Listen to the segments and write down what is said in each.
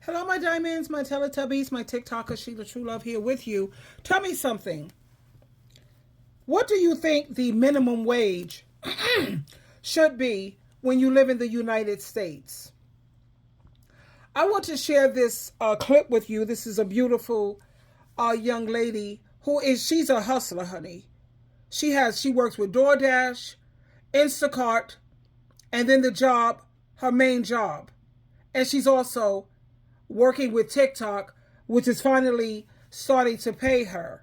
Hello, my diamonds, my Teletubbies, my TikToker, SheilaTruelove here with you. Tell me something. What do you think the minimum wage should be when you live in the United States? I want to share this clip with you. This is a beautiful young lady she's a hustler, honey. She works with DoorDash, Instacart, and then her main job. And she's also working with TikTok, which is finally starting to pay her.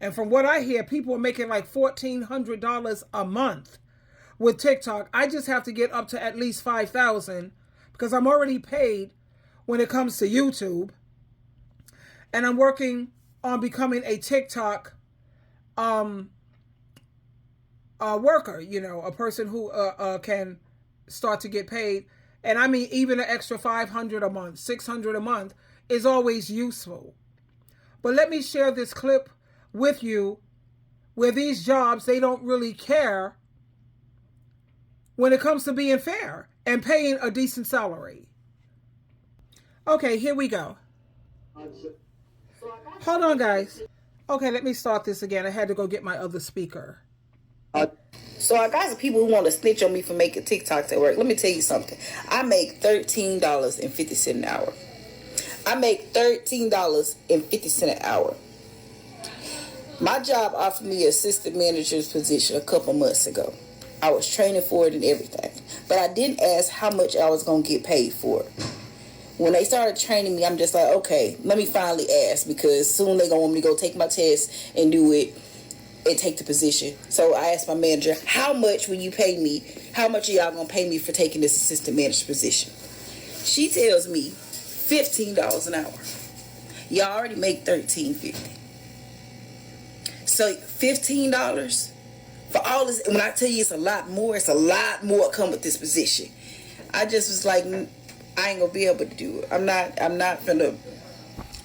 And from what I hear, people are making like $1,400 a month with TikTok. I just have to get up to at least $5,000 because I'm already paid when it comes to YouTube. And I'm working on becoming a TikTok worker, a person who can start to get paid. And I mean, even an extra $500 a month, $600 a month is always useful. But let me share this clip with you where these jobs, they don't really care when it comes to being fair and paying a decent salary. Okay, here we go. Hold on, guys. Okay, let me start this again. I had to go get my other speaker. So I got some people who want to snitch on me for making TikToks at work. Let me tell you something. I make $13.50 an hour. I make $13.50 an hour. My job offered me an assistant manager's position a couple months ago. I was training for it and everything. But I didn't ask how much I was going to get paid for it. When they started training me, I'm just like, okay, let me finally ask, because soon they're going to want me to go take my test and do it and take the position. So I asked my manager, how much will you pay me? How much are y'all going to pay me for taking this assistant manager position? She tells me $15 an hour. Y'all already make $13.50. So $15 for all this. When I tell you it's a lot more come with this position. I just was like, I ain't gonna be able to do it. I'm not gonna.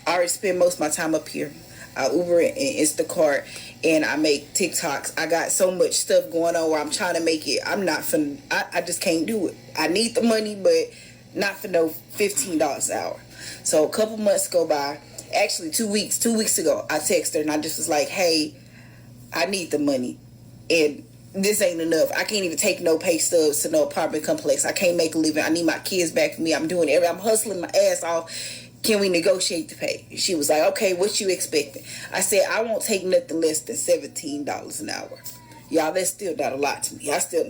I already spend most of my time up here. I Uber and Instacart, and I make TikToks. I got so much stuff going on where I'm trying to make it. I'm not finna. I just can't do it. I need the money, but not for no $15 an hour. So a couple months go by. Actually, 2 weeks. 2 weeks ago, I texted her and I just was like, "Hey, I need the money, and this ain't enough. I can't even take no pay stubs to no apartment complex. I can't make a living. I need my kids back for me. I'm doing everything. I'm hustling my ass off. Can we negotiate the pay?" She was like, "Okay, what you expecting?" I said, "I won't take nothing less than $17 an hour." Y'all, that's still not a lot to me. I still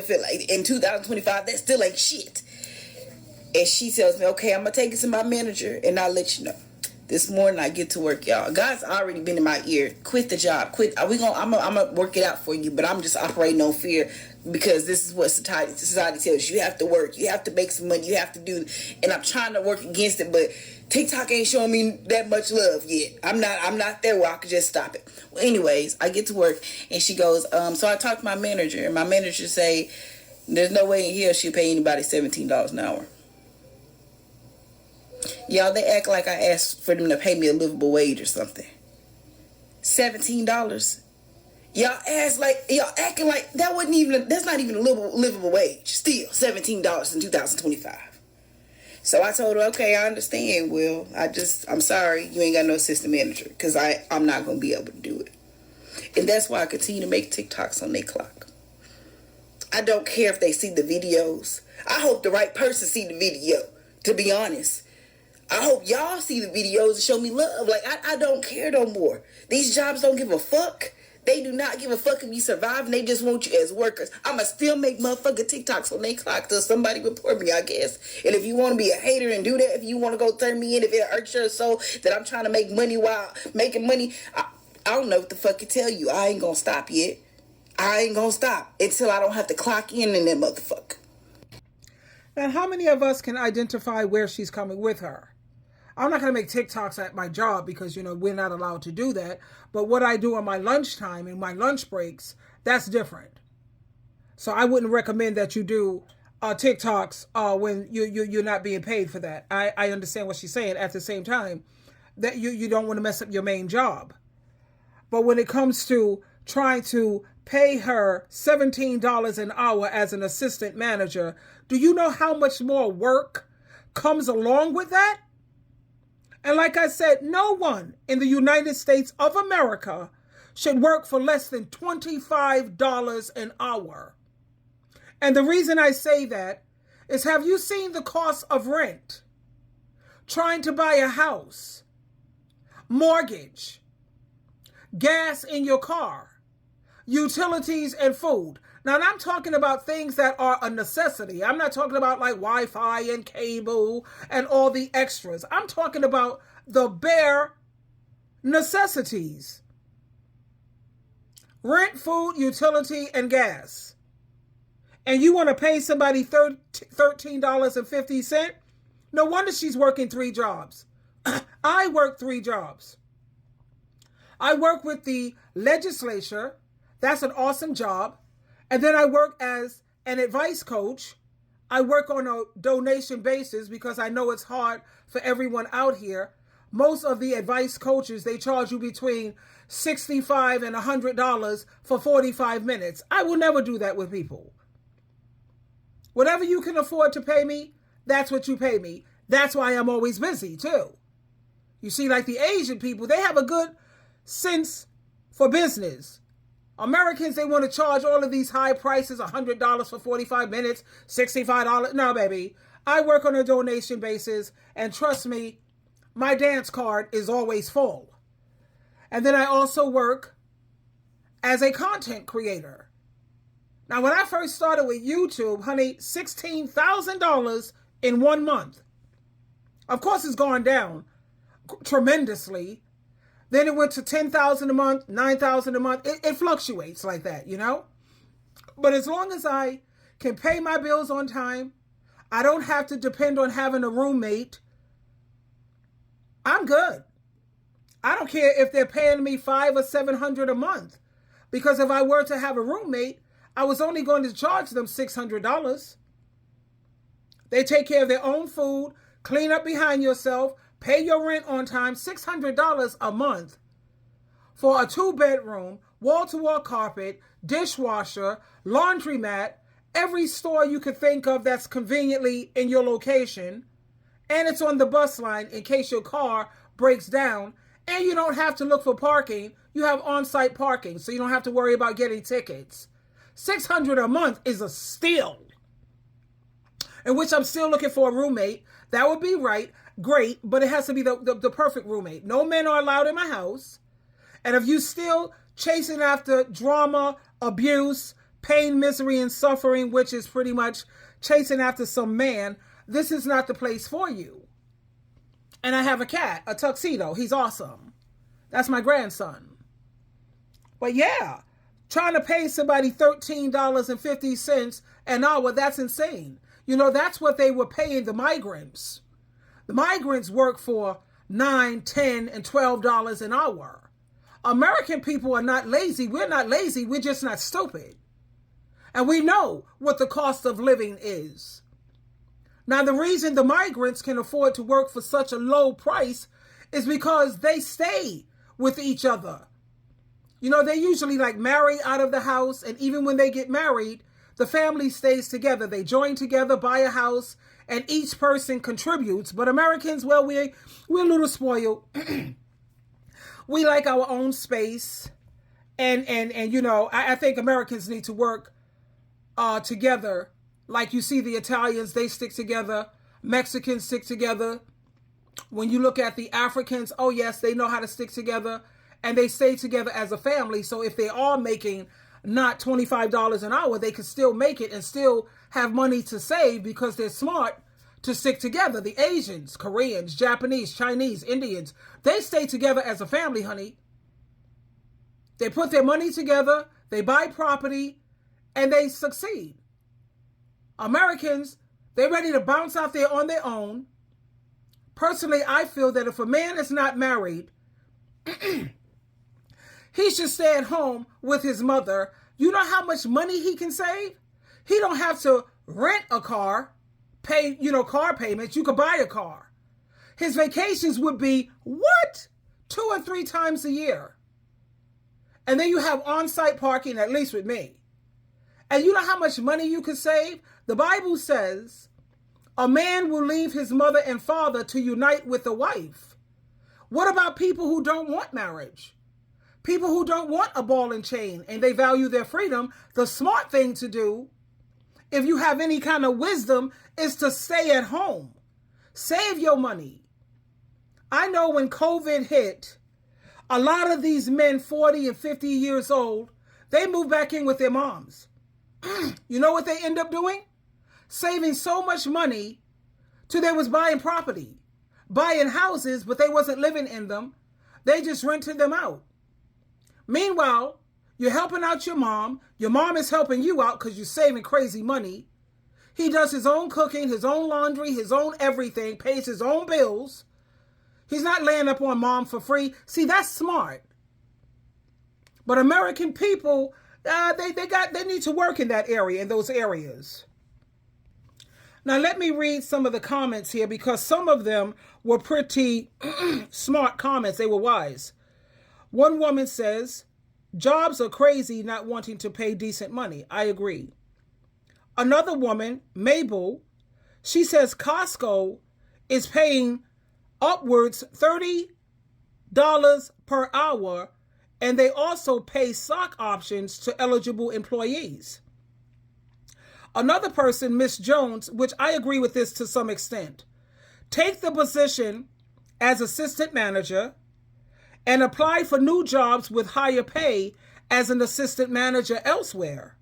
feel like in 2025, that still ain't shit. And she tells me, "Okay, I'm gonna take it to my manager and I'll let you know." This morning I get to work, y'all. God's already been in my ear. Quit the job. Quit. I'm gonna work it out for you, but I'm just operating on fear because this is what society tells you. You have to work. You have to make some money. You have to do. And I'm trying to work against it, but TikTok ain't showing me that much love yet. I'm not there where I could just stop it. Well, anyways, I get to work and she goes, so I talked to my manager, and my manager say, "There's no way in hell she'll pay anybody $17 an hour." Y'all, they act like I asked for them to pay me a livable wage or something. $17. Y'all acting like that's not even a livable wage. Still, $17 in 2025. So I told her, okay, I understand. Well, I'm sorry, you ain't got no assistant manager, because I'm not going to be able to do it. And that's why I continue to make TikToks on their clock. I don't care if they see the videos. I hope the right person see the video, to be honest. I hope y'all see the videos and show me love. Like, I don't care no more. These jobs don't give a fuck. They do not give a fuck if you survive, and they just want you as workers. I'ma still make motherfucking TikToks on their clock till somebody report me, I guess. And if you want to be a hater and do that, if you want to go turn me in, if it hurts your soul that I'm trying to make money while making money, I don't know what the fuck to tell you. I ain't gonna stop yet. I ain't gonna stop until I don't have to clock in that motherfucker. And how many of us can identify where she's coming with her? I'm not going to make TikToks at my job because, we're not allowed to do that. But what I do on my lunchtime and my lunch breaks, that's different. So I wouldn't recommend that you do TikToks when you're not being paid for that. I understand what she's saying. At the same time, that you don't want to mess up your main job. But when it comes to trying to pay her $17 an hour as an assistant manager, do you know how much more work comes along with that. And like I said, no one in the United States of America should work for less than $25 an hour. And the reason I say that is, have you seen the cost of rent, trying to buy a house, mortgage, gas in your car, utilities and food? Now, I'm talking about things that are a necessity. I'm not talking about like Wi-Fi and cable and all the extras. I'm talking about the bare necessities. Rent, food, utility, and gas. And you want to pay somebody $13.50? No wonder she's working 3 jobs. I work 3 jobs. I work with the legislature. That's an awesome job. And then I work as an advice coach. I work on a donation basis because I know it's hard for everyone out here. Most of the advice coaches, they charge you between $65 and $100 for 45 minutes. I will never do that with people. Whatever you can afford to pay me, that's what you pay me. That's why I'm always busy too. You see, like the Asian people, they have a good sense for business. Americans, they want to charge all of these high prices, $100 for 45 minutes, $65. No, baby. I work on a donation basis, and trust me, my dance card is always full. And then I also work as a content creator. Now, when I first started with YouTube, honey, $16,000 in 1 month. Of course, it's gone down tremendously. Then it went to $10,000 a month, $9,000 a month. It fluctuates like that, you know? But as long as I can pay my bills on time, I don't have to depend on having a roommate, I'm good. I don't care if they're paying me $500 or $700 a month. Because if I were to have a roommate, I was only going to charge them $600. They take care of their own food, clean up behind yourself, pay your rent on time, $600 a month for a 2-bedroom, wall-to-wall carpet, dishwasher, laundromat, every store you could think of that's conveniently in your location, and it's on the bus line in case your car breaks down, and you don't have to look for parking. You have on-site parking, so you don't have to worry about getting tickets. $600 a month is a steal, in which I'm still looking for a roommate. That would be great, but it has to be the perfect roommate. No men are allowed in my house. And if you still chasing after drama, abuse, pain, misery, and suffering, which is pretty much chasing after some man, this is not the place for you. And I have a cat, a tuxedo. He's awesome. That's my grandson. But yeah, trying to pay somebody $13.50 an hour, that's insane. You know, that's what they were paying the migrants. The migrants work for $9, $10, and $12 an hour. American people are not lazy. We're not lazy. We're just not stupid. And we know what the cost of living is. Now, the reason the migrants can afford to work for such a low price is because they stay with each other. You know, they usually like marry out of the house. And even when they get married, the family stays together. They join together, buy a house, and each person contributes. But Americans, well, we're a little spoiled. We like our own space. And you know, I think Americans need to work together. Like you see the Italians, they stick together. Mexicans stick together. When you look at the Africans, oh yes, they know how to stick together. And they stay together as a family. So if they are making not $25 an hour, they can still make it and still have money to save because they're smart to stick together. The Asians, Koreans, Japanese, Chinese, Indians, they stay together as a family, honey. They put their money together, they buy property, and they succeed. Americans, they're ready to bounce out there on their own. Personally, I feel that if a man is not married, he should stay at home with his mother. You know how much money he can save? He don't have to rent a car, pay, car payments. You could buy a car. His vacations would be, what? 2 or 3 times a year. And then you have on-site parking, at least with me. And you know how much money you could save? The Bible says A man will leave his mother and father to unite with a wife. What about people who don't want marriage? People who don't want a ball and chain and they value their freedom? The smart thing to do, if you have any kind of wisdom, is to stay at home. Save your money. I know when COVID hit, a lot of these men, 40 and 50 years old, they moved back in with their moms. You know what they end up doing? Saving so much money till they was buying property, buying houses, but they wasn't living in them. They just rented them out. Meanwhile, you're helping out your mom. Your mom is helping you out because you're saving crazy money. He does his own cooking, his own laundry, his own everything, pays his own bills. He's not laying up on mom for free. See, that's smart. But American people, they need to work in that area, in those areas. Now, let me read some of the comments here because some of them were pretty smart comments. They were wise. One woman says, jobs are crazy not wanting to pay decent money. I agree. Another woman, Mabel, she says Costco is paying upwards $30 per hour, and they also pay stock options to eligible employees. Another person, Miss Jones, which I agree with this to some extent, take the position as assistant manager and apply for new jobs with higher pay as an assistant manager elsewhere.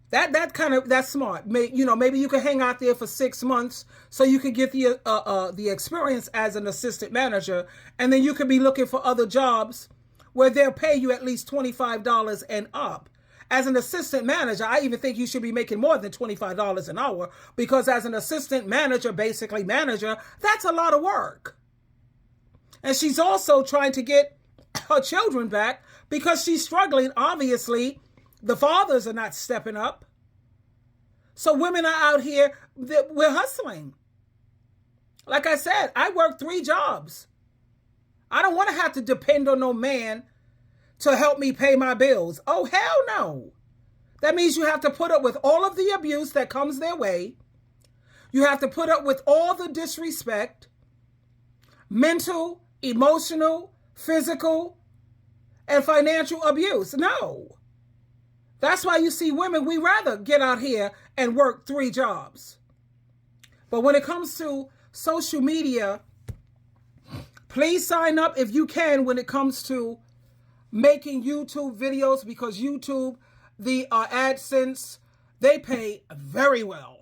That's smart. Maybe you can hang out there for 6 months so you can get the experience as an assistant manager, and then you could be looking for other jobs where they'll pay you at least $25 and up. As an assistant manager, I even think you should be making more than $25 an hour, because as an assistant manager, basically manager, that's a lot of work. And she's also trying to get her children back because she's struggling. Obviously, the fathers are not stepping up. So women are out here, we're hustling. Like I said, I work 3 jobs. I don't want to have to depend on no man to help me pay my bills. Oh, hell no. That means you have to put up with all of the abuse that comes their way. You have to put up with all the disrespect, mental, emotional, physical, and financial abuse. No. That's why you see women, we rather get out here and work 3 jobs. But when it comes to social media, please sign up if you can when it comes to making YouTube videos, because YouTube, the AdSense, they pay very well.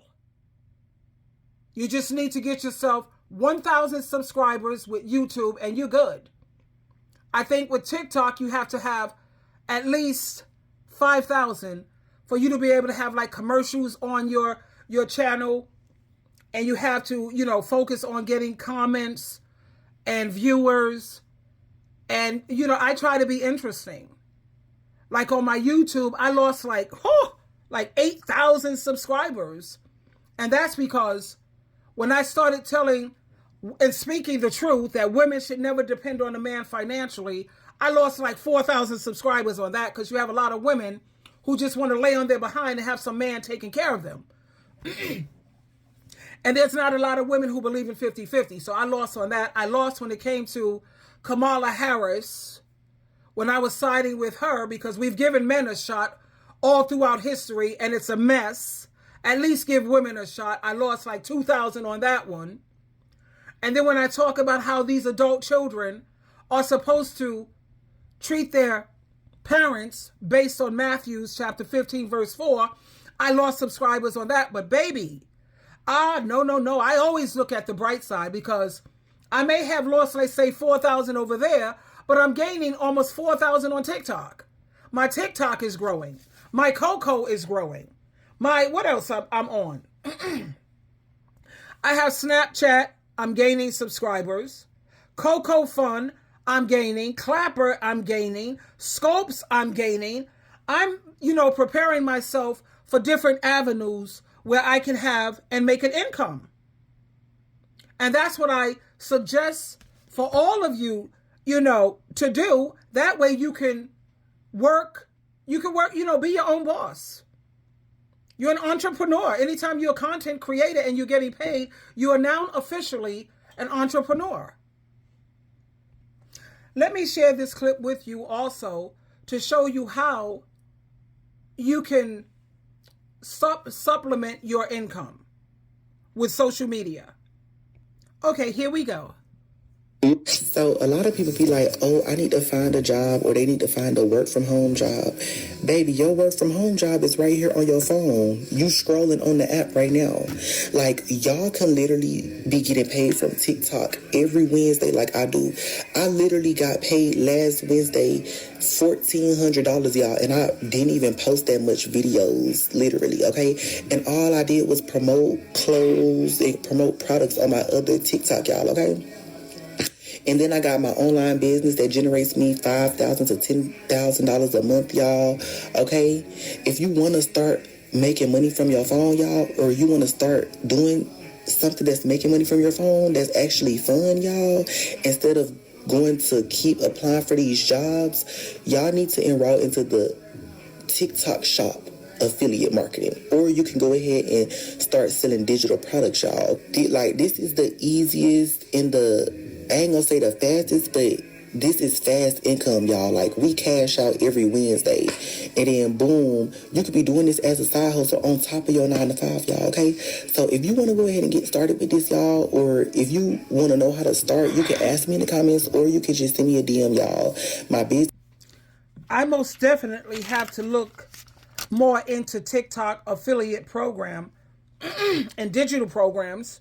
You just need to get yourself 1,000 subscribers with YouTube and you're good. I think with TikTok, you have to have at least 5,000 for you to be able to have like commercials on your channel, and you have to, focus on getting comments and viewers. And, I try to be interesting. Like on my YouTube, I lost like 8,000 subscribers. And that's because when I started telling and speaking the truth that women should never depend on a man financially, I lost like 4,000 subscribers on that, because you have a lot of women who just want to lay on their behind and have some man taking care of them. And there's not a lot of women who believe in 50-50. So I lost on that. I lost when it came to Kamala Harris, when I was siding with her, because we've given men a shot all throughout history and it's a mess. At least give women a shot. I lost like 2,000 on that one. And then when I talk about how these adult children are supposed to treat their parents based on Matthew chapter 15, verse 4, I lost subscribers on that. But baby, no. I always look at the bright side, because I may have lost, let's say, 4,000 over there, but I'm gaining almost 4,000 on TikTok. My TikTok is growing. My Coco is growing. What else I'm on? I have Snapchat. I'm gaining subscribers. Coco Fun, I'm gaining. Clapper, I'm gaining. Scopes, I'm gaining. I'm, preparing myself for different avenues where I can have and make an income. And that's what I suggest for all of you, to do. That way you can work, be your own boss. You're an entrepreneur. Anytime you're a content creator and you're getting paid, you are now officially an entrepreneur. Let me share this clip with you also to show you how you can supplement your income with social media. Okay, here we go. So a lot of people be like, oh, I need to find a job, or they need to find a work from home job. Baby, your work from home job is right here on your phone. You scrolling on the app right now. Like, y'all can literally be getting paid from TikTok every Wednesday like I do. I literally got paid last Wednesday $1,400, y'all, and I didn't even post that much videos, literally, okay? And all I did was promote clothes and promote products on my other TikTok, y'all, okay? And then I got my online business that generates me $5,000 to $10,000 a month, y'all. Okay? If you want to start making money from your phone, y'all, or you want to start doing something that's making money from your phone that's actually fun, y'all, instead of going to keep applying for these jobs, y'all need to enroll into the TikTok shop affiliate marketing, or you can go ahead and start selling digital products, y'all. Like, this is the easiest and I ain't gonna say the fastest, but this is fast income, y'all. Like, we cash out every Wednesday, and then boom, you could be doing this as a side hustle on top of your 9 to 5, y'all. Okay, so if you want to go ahead and get started with this, y'all, or if you want to know how to start, you can ask me in the comments, or you can just send me a DM, y'all. My business. I most definitely have to look more into TikTok affiliate program and digital programs.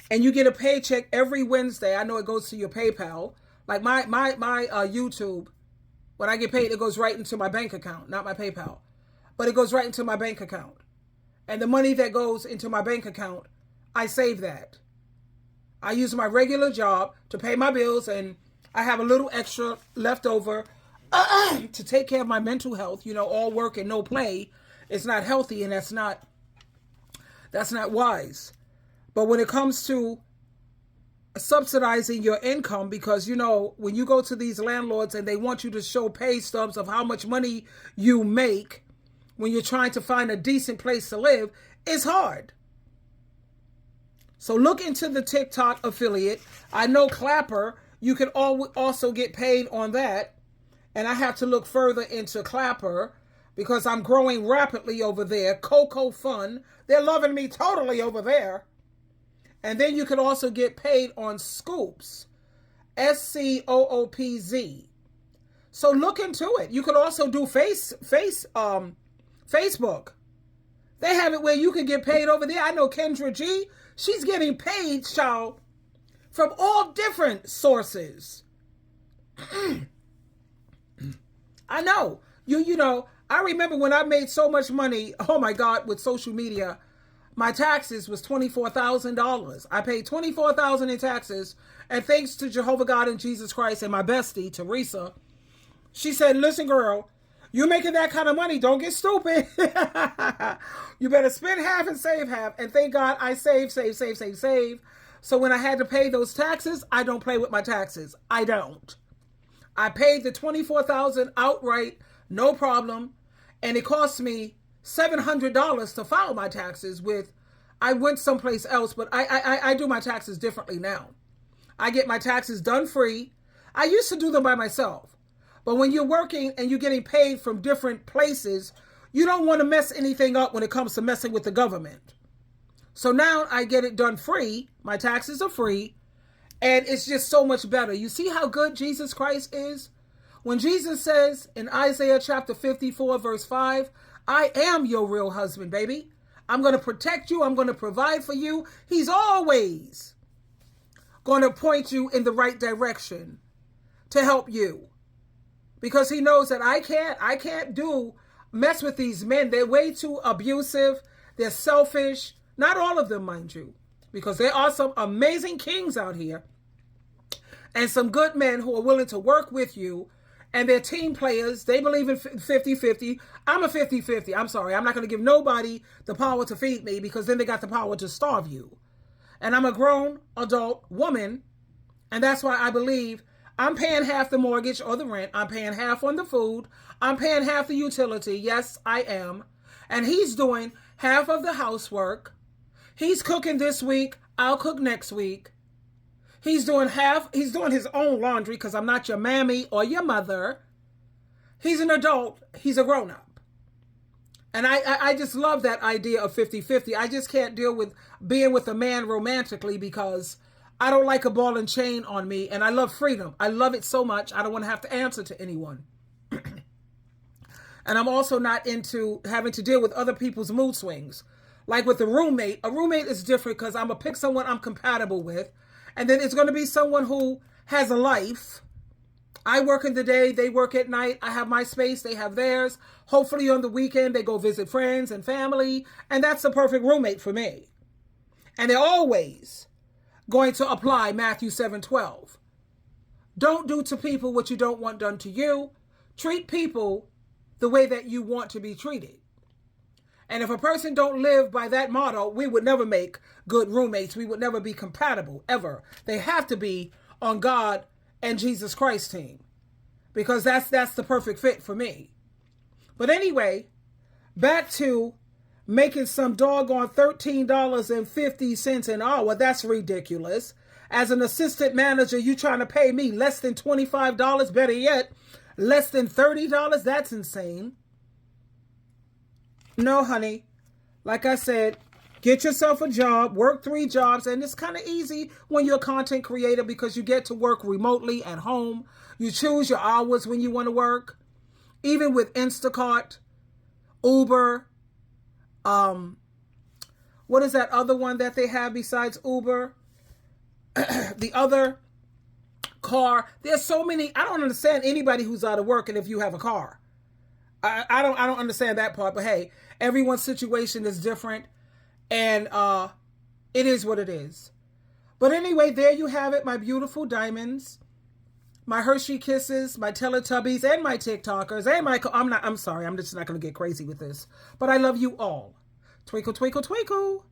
And you get a paycheck every Wednesday. I know it goes to your PayPal. Like my YouTube, when I get paid, it goes right into my bank account, not my PayPal. But it goes right into my bank account. And the money that goes into my bank account, I save that. I use my regular job to pay my bills, and I have a little extra left over to take care of my mental health. You know, all work and no play is not healthy, and that's not wise. But when it comes to subsidizing your income, because, you know, when you go to these landlords and they want you to show pay stubs of how much money you make when you're trying to find a decent place to live, it's hard. So look into the TikTok affiliate. I know Clapper, you can also get paid on that. And I have to look further into Clapper because I'm growing rapidly over there. Coco Fun, they're loving me totally over there. And then you can also get paid on Scoops, SCOOPZ. So look into it. You can also do Facebook. They have it where you can get paid over there. I know Kendra G, she's getting paid, child, from all different sources. I know. You know, I remember when I made so much money, oh my God, with social media. My taxes was $24,000. I paid $24,000 in taxes, and thanks to Jehovah God and Jesus Christ and my bestie, Teresa, she said, listen, girl, you're making that kind of money. Don't get stupid. You better spend half and save half. And thank God I save. So when I had to pay those taxes, I don't play with my taxes. I don't. I paid the $24,000 outright, no problem. And it cost me $700 to file my taxes I went someplace else, but I do my taxes differently now. I get my taxes done free. I used to do them by myself. But when you're working and you're getting paid from different places, you don't want to mess anything up when it comes to messing with the government. So now I get it done free. My taxes are free. And it's just so much better. You see how good Jesus Christ is? When Jesus says in Isaiah chapter 54, verse 5, I am your real husband, baby. I'm going to protect you. I'm going to provide for you. He's always going to point you in the right direction to help you. Because he knows that I can't mess with these men. They're way too abusive. They're selfish. Not all of them, mind you. Because there are some amazing kings out here. And some good men who are willing to work with you. And they're team players. They believe in 50-50. I'm a 50-50. I'm sorry. I'm not going to give nobody the power to feed me because then they got the power to starve you. And I'm a grown adult woman. And that's why I believe I'm paying half the mortgage or the rent. I'm paying half on the food. I'm paying half the utility. Yes, I am. And he's doing half of the housework. He's cooking this week. I'll cook next week. He's doing his own laundry because I'm not your mammy or your mother. He's an adult. He's a grown-up. And I just love that idea of 50-50. I just can't deal with being with a man romantically because I don't like a ball and chain on me. And I love freedom. I love it so much. I don't want to have to answer to anyone. And I'm also not into having to deal with other people's mood swings. Like with a roommate is different because I'm going to pick someone I'm compatible with. And then it's going to be someone who has a life. I work in the day, they work at night. I have my space, they have theirs. Hopefully on the weekend, they go visit friends and family. And that's the perfect roommate for me. And they're always going to apply Matthew 7:12. Don't do to people what you don't want done to you. Treat people the way that you want to be treated. And if a person don't live by that motto, we would never make good roommates. We would never be compatible, ever. They have to be on God and Jesus Christ team. Because that's the perfect fit for me. But anyway, back to making some doggone $13.50 an hour. That's ridiculous. As an assistant manager, you trying to pay me less than $25, better yet, less than $30? That's insane. No, honey. Like I said, get yourself a job, work 3 jobs, and it's kind of easy when you're a content creator because you get to work remotely at home. You choose your hours when you want to work. Even with Instacart, Uber, what is that other one that they have besides Uber? The other car. There's so many. I don't understand anybody who's out of work and if you have a car. I don't understand that part. But hey, everyone's situation is different, and it is what it is. But anyway, there you have it, my beautiful diamonds, my Hershey Kisses, my Teletubbies, and my TikTokers, and I'm sorry, I'm just not going to get crazy with this. But I love you all. Twinkle, twinkle, twinkle.